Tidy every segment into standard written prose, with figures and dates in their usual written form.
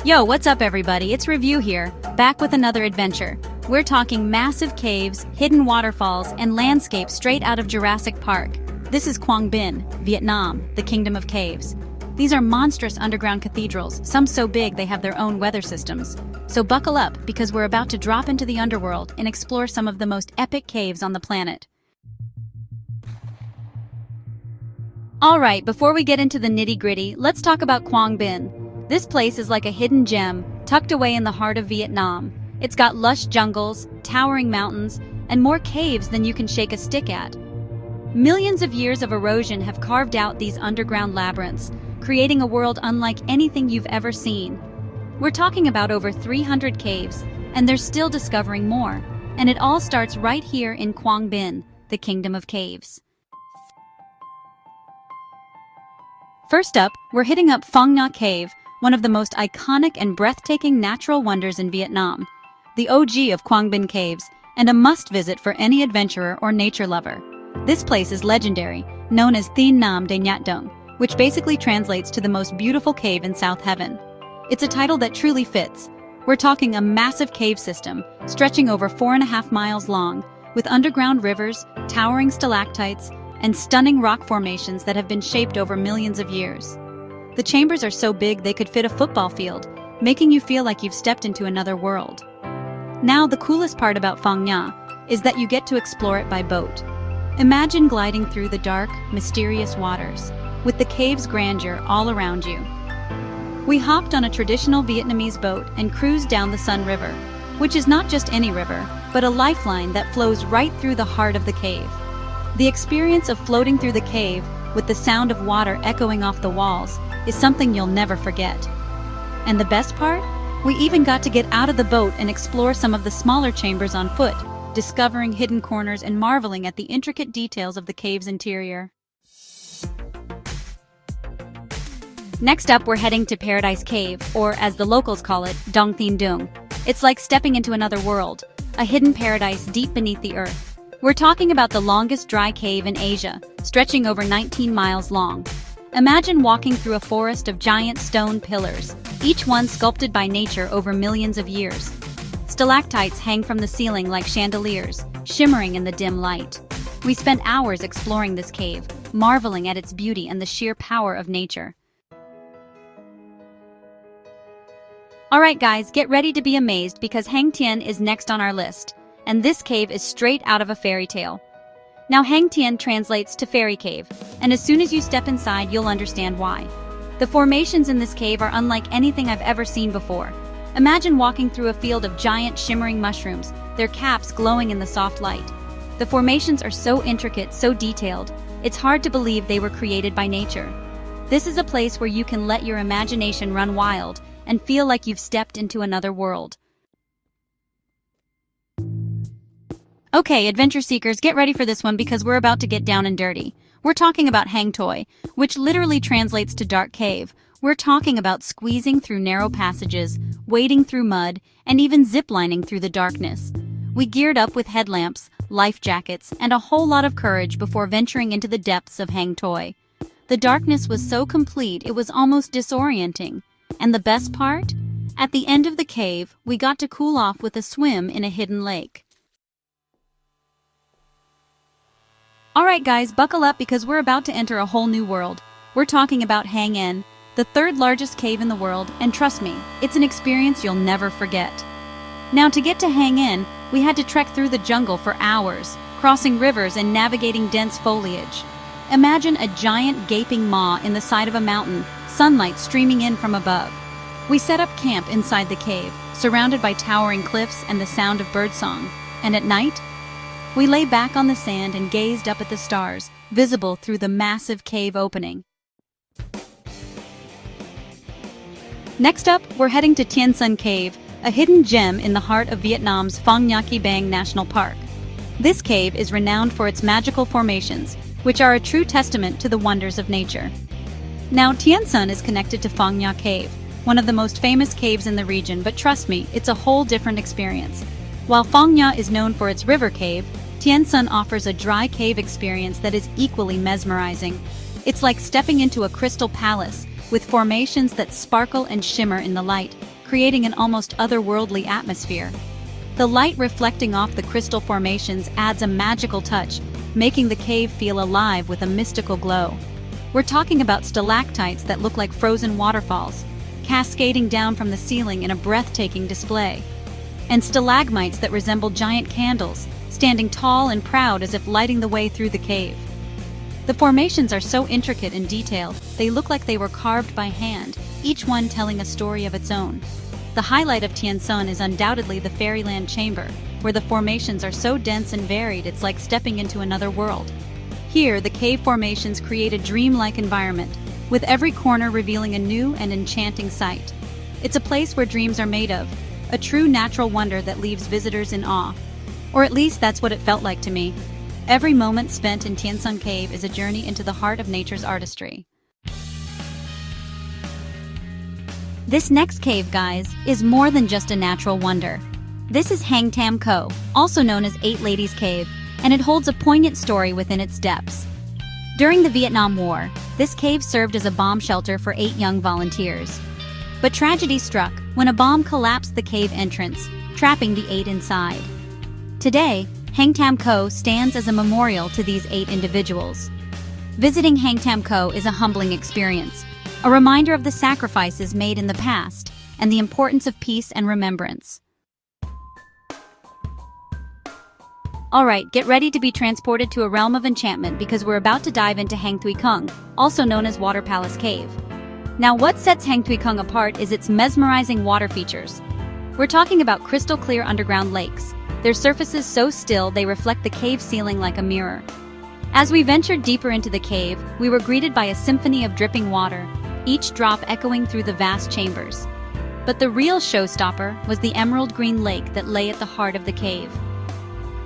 Yo, what's up everybody? It's Review here, back with another adventure. We're talking massive caves, hidden waterfalls, and landscapes straight out of Jurassic Park. This is Quang Binh, Vietnam, the Kingdom of Caves. These are monstrous underground cathedrals, some so big they have their own weather systems. So buckle up, because we're about to drop into the underworld and explore some of the most epic caves on the planet. Alright, before we get into the nitty-gritty, let's talk about Quang Binh. This place is like a hidden gem, tucked away in the heart of Vietnam. It's got lush jungles, towering mountains, and more caves than you can shake a stick at. Millions of years of erosion have carved out these underground labyrinths, creating a world unlike anything you've ever seen. We're talking about over 300 caves, and they're still discovering more. And it all starts right here in Quang Binh, the Kingdom of Caves. First up, we're hitting up Phong Nha Cave, one of the most iconic and breathtaking natural wonders in Vietnam. The OG of Quang Binh Caves, and a must-visit for any adventurer or nature lover. This place is legendary, known as Thien Nam De Nhát Dong, which basically translates to the most beautiful cave in South Heaven. It's a title that truly fits. We're talking a massive cave system, stretching over 4.5 miles long, with underground rivers, towering stalactites, and stunning rock formations that have been shaped over millions of years. The chambers are so big they could fit a football field, making you feel like you've stepped into another world. Now, the coolest part about Phong Nha is that you get to explore it by boat. Imagine gliding through the dark, mysterious waters, with the cave's grandeur all around you. We hopped on a traditional Vietnamese boat and cruised down the Sun River, which is not just any river, but a lifeline that flows right through the heart of the cave. The experience of floating through the cave, with the sound of water echoing off the walls, is something you'll never forget. And the best part? We even got to get out of the boat and explore some of the smaller chambers on foot, discovering hidden corners and marveling at the intricate details of the cave's interior. Next up, we're heading to Paradise Cave, or as the locals call it, Dong Thien Dung. It's like stepping into another world, a hidden paradise deep beneath the earth. We're talking about the longest dry cave in Asia, stretching over 19 miles long. Imagine walking through a forest of giant stone pillars, each one sculpted by nature over millions of years. Stalactites hang from the ceiling like chandeliers, shimmering in the dim light. We spent hours exploring this cave, marveling at its beauty and the sheer power of nature. Alright guys, get ready to be amazed because Hang Tien is next on our list, and this cave is straight out of a fairy tale. Now Hang Tien translates to fairy cave, and as soon as you step inside you'll understand why. The formations in this cave are unlike anything I've ever seen before. Imagine walking through a field of giant shimmering mushrooms, their caps glowing in the soft light. The formations are so intricate, so detailed, it's hard to believe they were created by nature. This is a place where you can let your imagination run wild and feel like you've stepped into another world. Okay, adventure seekers, get ready for this one because we're about to get down and dirty. We're talking about Hang Toi, which literally translates to dark cave. We're talking about squeezing through narrow passages, wading through mud, and even ziplining through the darkness. We geared up with headlamps, life jackets, and a whole lot of courage before venturing into the depths of Hang Toi. The darkness was so complete it was almost disorienting. And the best part? At the end of the cave, we got to cool off with a swim in a hidden lake. Alright guys, buckle up because we're about to enter a whole new world. We're talking about Hang En, the third largest cave in the world, and trust me, it's an experience you'll never forget. Now to get to Hang En, we had to trek through the jungle for hours, crossing rivers and navigating dense foliage. Imagine a giant gaping maw in the side of a mountain, sunlight streaming in from above. We set up camp inside the cave, surrounded by towering cliffs and the sound of birdsong. And at night, we lay back on the sand and gazed up at the stars, visible through the massive cave opening. Next up, we're heading to Tien Son Cave, a hidden gem in the heart of Vietnam's Phong Nha Ke Bang National Park. This cave is renowned for its magical formations, which are a true testament to the wonders of nature. Now, Tien Son is connected to Phong Nha Cave, one of the most famous caves in the region, but trust me, it's a whole different experience. While Phong Nha is known for its river cave, Tien Son offers a dry cave experience that is equally mesmerizing. It's like stepping into a crystal palace, with formations that sparkle and shimmer in the light, creating an almost otherworldly atmosphere. The light reflecting off the crystal formations adds a magical touch, making the cave feel alive with a mystical glow. We're talking about stalactites that look like frozen waterfalls, cascading down from the ceiling in a breathtaking display, and stalagmites that resemble giant candles, standing tall and proud as if lighting the way through the cave. The formations are so intricate and detailed, they look like they were carved by hand, each one telling a story of its own. The highlight of Tiansun is undoubtedly the Fairyland Chamber, where the formations are so dense and varied it's like stepping into another world. Here, the cave formations create a dreamlike environment, with every corner revealing a new and enchanting sight. It's a place where dreams are made of, a true natural wonder that leaves visitors in awe. Or at least that's what it felt like to me. Every moment spent in Tiansun Cave is a journey into the heart of nature's artistry. This next cave, guys, is more than just a natural wonder. This is Hang Tam Co, also known as Eight Ladies Cave, and it holds a poignant story within its depths. During the Vietnam War, this cave served as a bomb shelter for 8 young volunteers. But tragedy struck when a bomb collapsed the cave entrance, trapping the 8 inside. Today, Hang Tam Co stands as a memorial to these 8 individuals. Visiting Hang Tam Co is a humbling experience, a reminder of the sacrifices made in the past and the importance of peace and remembrance. Alright, get ready to be transported to a realm of enchantment because we're about to dive into Hang Thuy Kung, also known as Water Palace Cave. Now, what sets Hang Thuy Kung apart is its mesmerizing water features. We're talking about crystal clear underground lakes, their surfaces so still they reflect the cave ceiling like a mirror. As we ventured deeper into the cave, we were greeted by a symphony of dripping water, each drop echoing through the vast chambers. But the real showstopper was the emerald green lake that lay at the heart of the cave.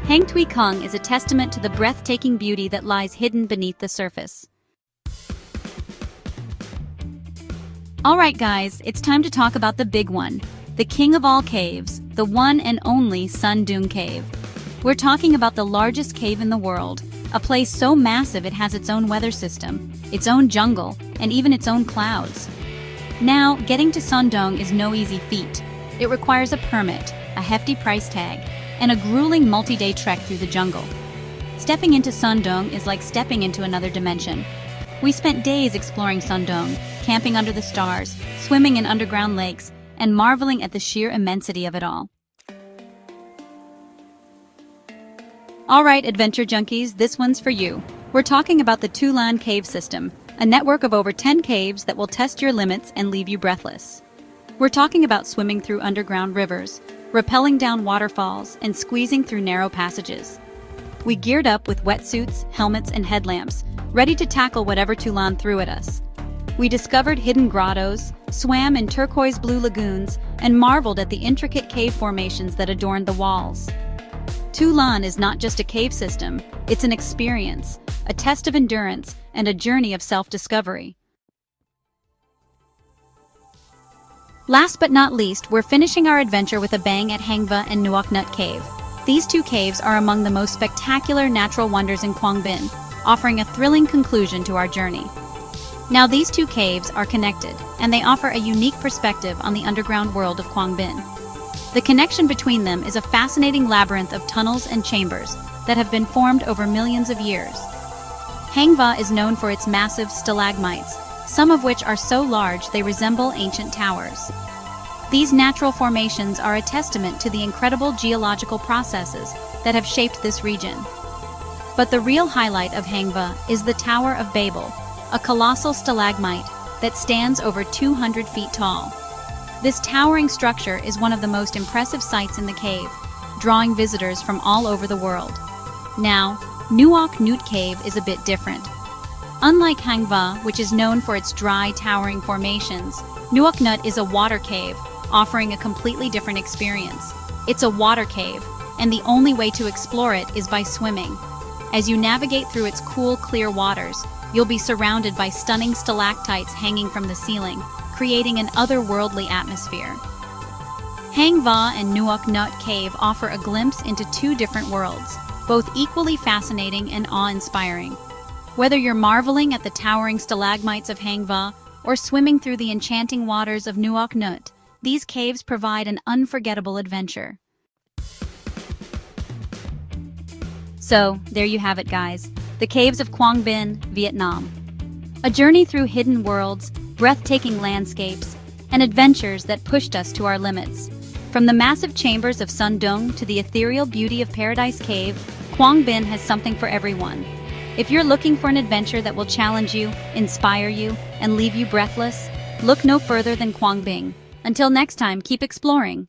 Hang Thuy Kung is a testament to the breathtaking beauty that lies hidden beneath the surface. Alright guys, it's time to talk about the big one, the king of all caves, the one and only Sun Dune Cave. We're talking about the largest cave in the world, a place so massive it has its own weather system, its own jungle, and even its own clouds. Now, getting to Sun Dune is no easy feat. It requires a permit, a hefty price tag, and a grueling multi-day trek through the jungle. Stepping into Sun Dune is like stepping into another dimension. We spent days exploring Sun Dune, camping under the stars, swimming in underground lakes, and marveling at the sheer immensity of it all. Alright, adventure junkies, this one's for you. We're talking about the Tu Lan Cave System, a network of over 10 caves that will test your limits and leave you breathless. We're talking about swimming through underground rivers, rappelling down waterfalls, and squeezing through narrow passages. We geared up with wetsuits, helmets, and headlamps, ready to tackle whatever Tu Lan threw at us. We discovered hidden grottos, swam in turquoise blue lagoons, and marveled at the intricate cave formations that adorned the walls. Tu Lan is not just a cave system, it's an experience, a test of endurance, and a journey of self-discovery. Last but not least, we're finishing our adventure with a bang at Hang Va and Nuoc Nut Cave. These 2 caves are among the most spectacular natural wonders in Quang Binh, offering a thrilling conclusion to our journey. Now, these 2 caves are connected, and they offer a unique perspective on the underground world of Quang Binh. The connection between them is a fascinating labyrinth of tunnels and chambers that have been formed over millions of years. Hang Va is known for its massive stalagmites, some of which are so large they resemble ancient towers. These natural formations are a testament to the incredible geological processes that have shaped this region. But the real highlight of Hang Va is the Tower of Babel, a colossal stalagmite that stands over 200 feet tall. This towering structure is one of the most impressive sights in the cave, drawing visitors from all over the world. Now, Nuoc Nut Cave is a bit different. Unlike Hang Va, which is known for its dry, towering formations, Nuoc Nut is a water cave, offering a completely different experience. It's a water cave, and the only way to explore it is by swimming. As you navigate through its cool, clear waters, you'll be surrounded by stunning stalactites hanging from the ceiling, creating an otherworldly atmosphere. Hang Va and Nuoc Nut Cave offer a glimpse into 2 different worlds, both equally fascinating and awe-inspiring. Whether you're marveling at the towering stalagmites of Hang Va or swimming through the enchanting waters of Nuoc Nut, these caves provide an unforgettable adventure. So, there you have it, guys. The caves of Quang Binh, Vietnam. A journey through hidden worlds, breathtaking landscapes, and adventures that pushed us to our limits. From the massive chambers of Sun Dong to the ethereal beauty of Paradise Cave, Quang Binh has something for everyone. If you're looking for an adventure that will challenge you, inspire you, and leave you breathless, look no further than Quang Binh. Until next time, keep exploring.